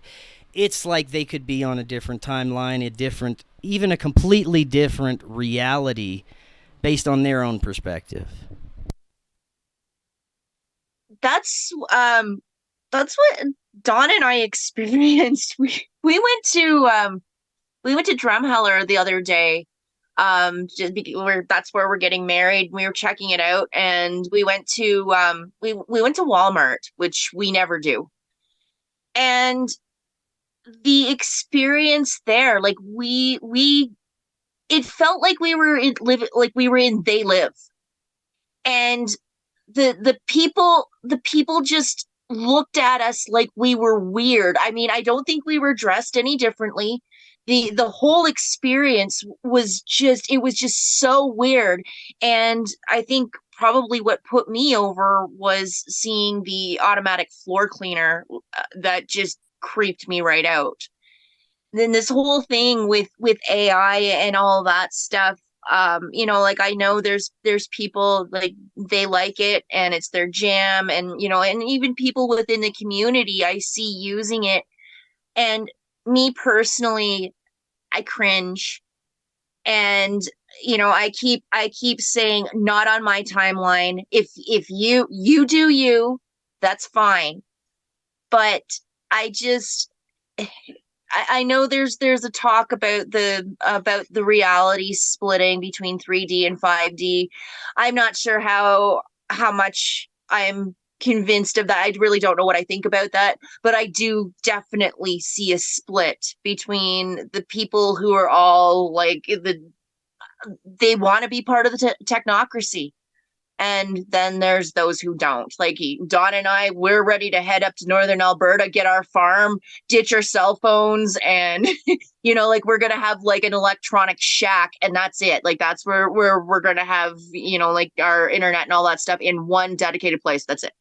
it's like they could be on a different timeline, even a completely different reality based on their own perspective. That's what Dawn and I experienced. We went to Drumheller the other day. That's where we're getting married. We were checking it out, and we went to Walmart, which we never do. And the experience there, like it felt like we were in They Live, and the people just looked at us like we were weird. I mean, I don't think we were dressed any differently. The whole experience was just so weird. And I think probably what put me over was seeing the automatic floor cleaner that just creeped me right out. Then this whole thing with AI and all that stuff, You know, like I know there's people like they like it and it's their jam, and you know, and even people within the community I see using it, and me personally, I cringe. And you know, I keep saying not on my timeline. If you do you, that's fine. But I just I know there's a talk about the reality splitting between 3D and 5D. I'm not sure how much I'm convinced of that. I really don't know what I think about that, but I do definitely see a split between the people who are all like they want to be part of the technocracy, and then there's those who don't. Like Don and I, we're ready to head up to northern Alberta, get our farm, ditch our cell phones, and you know, like we're gonna have like an electronic shack, and that's it. Like that's where we're gonna have, you know, like our internet and all that stuff in one dedicated place. That's it.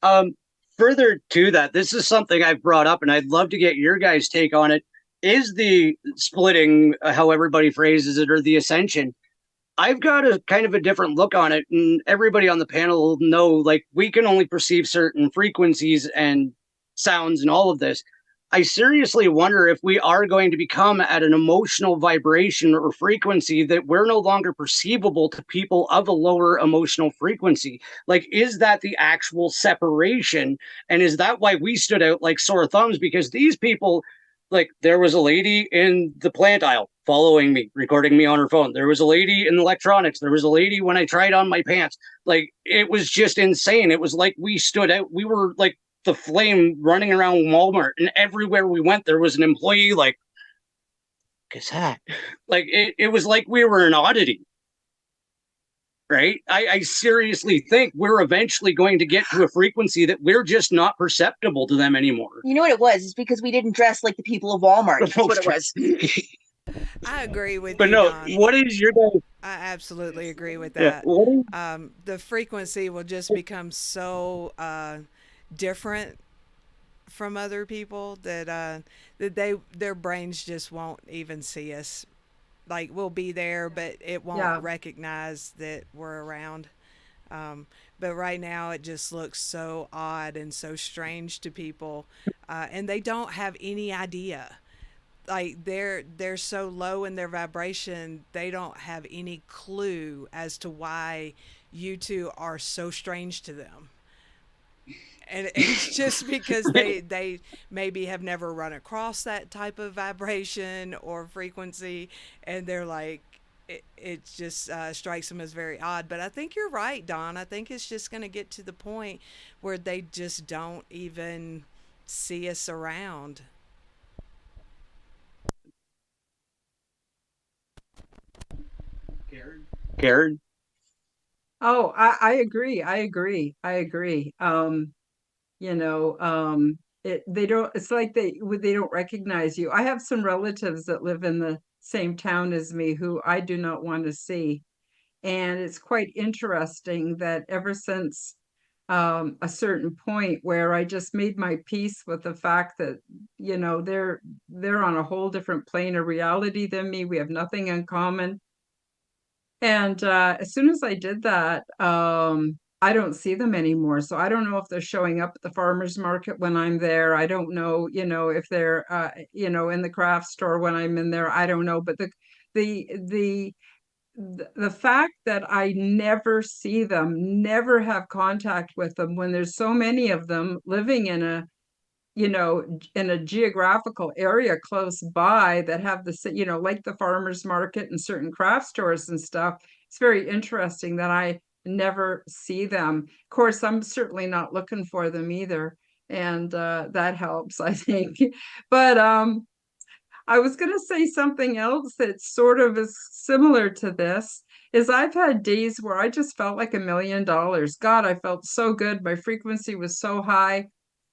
Um, Further to that, this is something I've brought up, and I'd love to get your guys' take on it. Is the splitting, how everybody phrases it, or the ascension? I've got a kind of a different look on it, and everybody on the panel will know, like, we can only perceive certain frequencies and sounds and all of this. I seriously wonder if we are going to become at an emotional vibration or frequency that we're no longer perceivable to people of a lower emotional frequency. Like, is that the actual separation? And is that why we stood out like sore thumbs? Because these people, like, there was a lady in the plant aisle following me, recording me on her phone. There was a lady in electronics. There was a lady when I tried on my pants. Like, it was just insane. It was like we stood out. We were like the flame running around Walmart, and everywhere we went, there was an employee like, "What's that?" Like, it was like we were an oddity. Right? I seriously think we're eventually going to get to a frequency that we're just not perceptible to them anymore. You know what it was? It's because we didn't dress like the people of Walmart. That's what it was. I agree with But you, no, Don. what is your guys'? I absolutely agree with Yeah, that. what is, The frequency will just become so different from other people that their brains just won't even see us. Like we'll be there, but it won't Yeah. recognize that we're around. Um, but right now, it just looks so odd and so strange to people, and they don't have any idea. Like they're so low in their vibration, they don't have any clue as to why you two are so strange to them. And it's just because they maybe have never run across that type of vibration or frequency, and they're like it just strikes them as very odd. But I think you're right, Don. I think it's just going to get to the point where they just don't even see us around. Karen? Oh, I agree. I agree. I agree. You know, they don't, it's like they don't recognize you. I have some relatives that live in the same town as me who I do not want to see. And it's quite interesting that ever since a certain point where I just made my peace with the fact that, you know, they're on a whole different plane of reality than me. We have nothing in common. And as soon as I did that, I don't see them anymore. So I don't know if they're showing up at the farmer's market when I'm there. I don't know, you know, if they're, you know, in the craft store when I'm in there. I don't know. But the, the, the fact that I never see them, never have contact with them when there's so many of them living in a, you know, in a geographical area close by that have the, you know, like the farmers market and certain craft stores and stuff. It's very interesting that I never see them. Of course, I'm certainly not looking for them either. And that helps, I think. But I was going to say something else that sort of is similar to this. Is I've had days where I just felt like $1 million. God, I felt so good. My frequency was so high.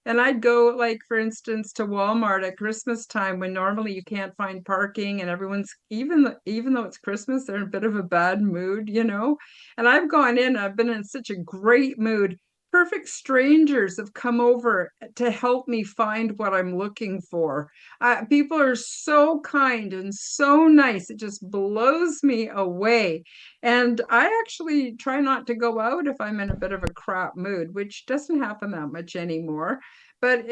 And I'd go, like, for instance, to Walmart at Christmas time when normally you can't find parking and everyone's, even though it's Christmas, they're in a bit of a bad mood, you know? And I've gone in, I've been in such a great mood, perfect strangers have come over to help me find what I'm looking for. People are so kind and so nice. It just blows me away. And I actually try not to go out if I'm in a bit of a crap mood, which doesn't happen that much anymore. But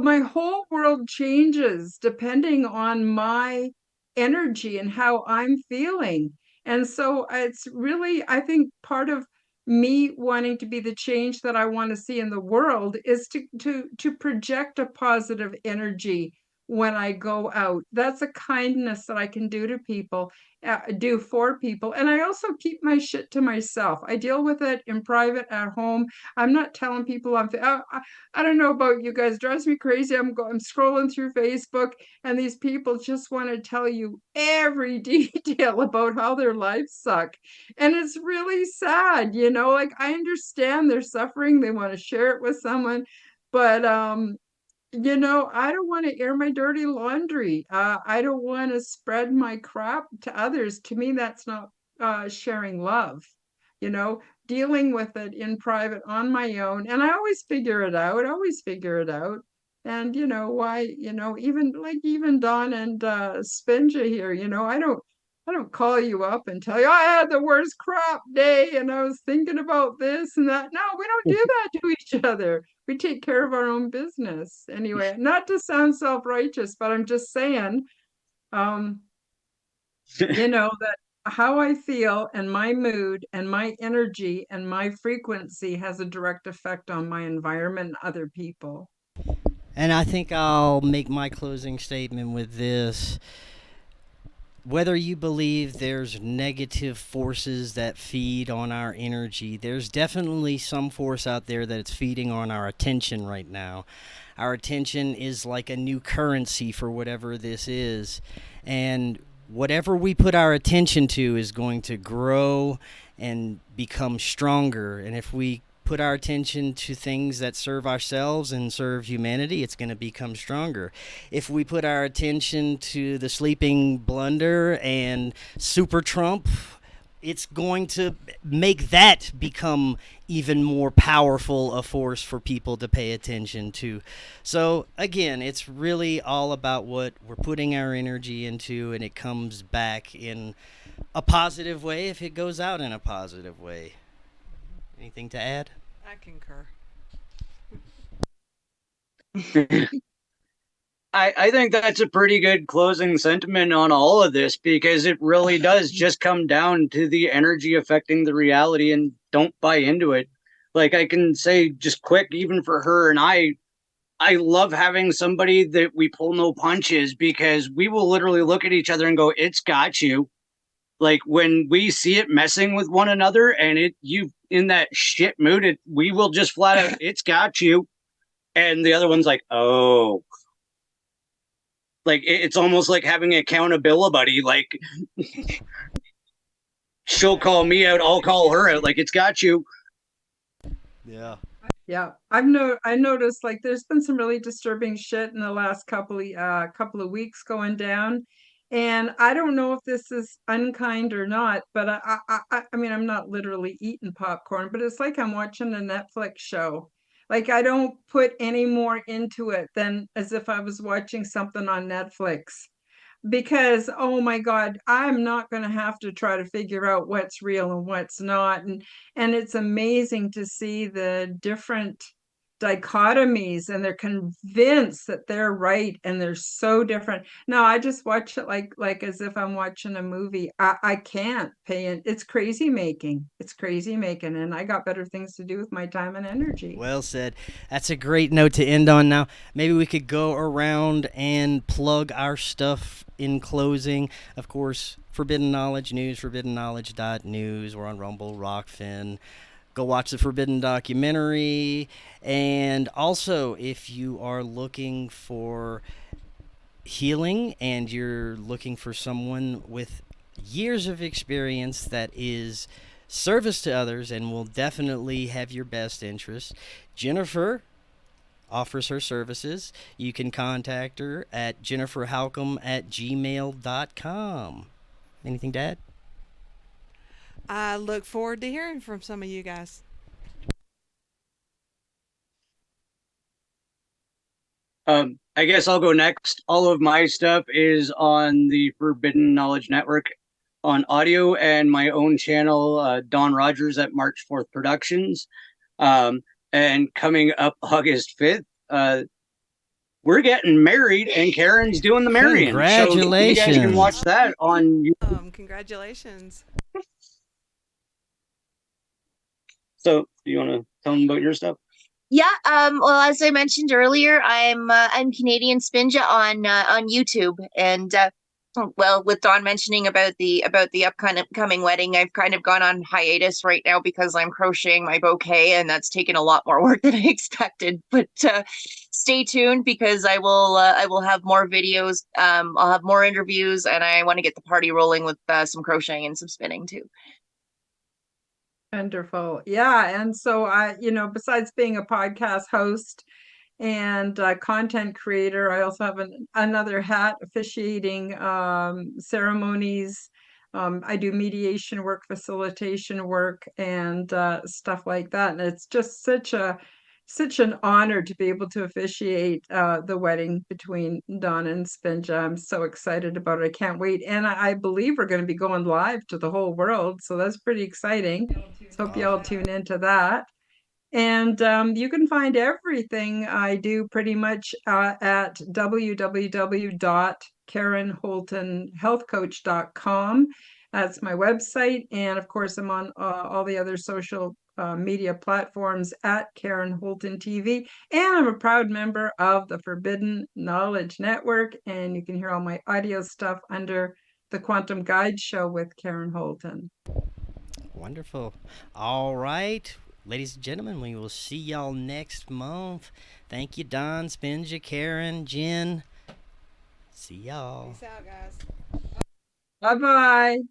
my whole world changes depending on my energy and how I'm feeling. And so it's really, I think part of me wanting to be the change that I want to see in the world is to project a positive energy when I go out. That's a kindness that I can do to people, do for people. And I also keep my shit to myself. I deal with it in private at home. I'm not telling people I don't know about you guys, it drives me crazy. I'm scrolling through Facebook and these people just want to tell you every detail about how their lives suck. And it's really sad, like I understand they're suffering, they want to share it with someone, but I don't want to air my dirty laundry. I don't want to spread my crap to others. To me, that's not sharing love, you know, dealing with it in private on my own. And I always figure it out, always figure it out. And why, even Don and Spinja here, I don't call you up and tell you I had the worst crap day and I was thinking about this and that. No, we don't do that to each other. We take care of our own business. Anyway, not to sound self-righteous, but I'm just saying, um, that how I feel and my mood and my energy and my frequency has a direct effect on my environment and other people. And I think I'll make my closing statement with this. Whether you believe there's negative forces that feed on our energy, there's definitely some force out there that's feeding on our attention right now. Our attention is like a new currency for whatever this is. And whatever we put our attention to is going to grow and become stronger. And if we put our attention to things that serve ourselves and serve humanity, it's going to become stronger. If we put our attention to the sleeping blunder and Super Trump, it's going to make that become even more powerful a force for people to pay attention to. So again, it's really all about what we're putting our energy into, and it comes back in a positive way if it goes out in a positive way. Anything to add? I concur. I think that's a pretty good closing sentiment on all of this, because it really does just come down to the energy affecting the reality, and don't buy into it. Like I can say just quick, even for her and I love having somebody that we pull no punches, because we will literally look at each other and go, it's got you. Like when we see it messing with one another and you in that shit mood, we will just flat out, it's got you. And the other one's like, oh, like it's almost like having accountability. Like she'll call me out, I'll call her out. Like it's got you. Yeah. Yeah, I noticed like there's been some really disturbing shit in the last couple of weeks going down, and I don't know if this is unkind or not, but I mean I'm not literally eating popcorn, but it's like I'm watching a Netflix show. Like I don't put any more into it than as if I was watching something on Netflix, because oh my god, I'm not going to have to try to figure out what's real and what's not. And it's amazing to see the different dichotomies, and they're convinced that they're right and they're so different. No, I just watch it like as if I'm watching a movie. I can't pay it. It's crazy making. It's crazy making, and I got better things to do with my time and energy. Well said. That's a great note to end on now. Maybe we could go around and plug our stuff in closing. Of course, Forbidden Knowledge News, forbiddenknowledge.news. We're on Rumble, Rockfin. Go watch the Forbidden documentary. And also, if you are looking for healing and you're looking for someone with years of experience that is service to others and will definitely have your best interest, Jennifer offers her services. You can contact her at jenniferhalcomb@gmail.com. Anything to add? I look forward to hearing from some of you guys. I guess I'll go next. All of my stuff is on the Forbidden Knowledge Network on audio, and my own channel, Don Rogers at March 4th Productions. Um, and coming up August 5th, we're getting married, and Karen's doing the marrying. So you guys can watch Congratulations. that on. Congratulations. So, do you want to tell them about your stuff? Yeah, well, as I mentioned earlier, I'm Canadian Spinja on YouTube, and well, with Dawn mentioning about the upcoming wedding, I've kind of gone on hiatus right now because I'm crocheting my bouquet, and that's taken a lot more work than I expected. But stay tuned because I will have more videos. I'll have more interviews, and I want to get the party rolling with some crocheting and some spinning too. Wonderful. Yeah. And so besides being a podcast host and content creator, I also have another hat officiating ceremonies. I do mediation work, facilitation work, and stuff like that. And it's just such an honor to be able to officiate the wedding between Dawn and Spinja. I'm so excited about it. I can't wait. And I believe we're going to be going live to the whole world. So that's pretty exciting. So hope you all tune into that. And you can find everything I do pretty much at www.karenholtonhealthcoach.com. That's my website. And of course, I'm on all the other social media platforms at Karen Holton TV. And I'm a proud member of the Forbidden Knowledge Network. And you can hear all my audio stuff under the Quantum Guide Show with Karen Holton. Wonderful. All right. Ladies and gentlemen, we will see y'all next month. Thank you, Don, Spinja, Karen, Jen. See y'all. Peace out, guys. Bye-bye.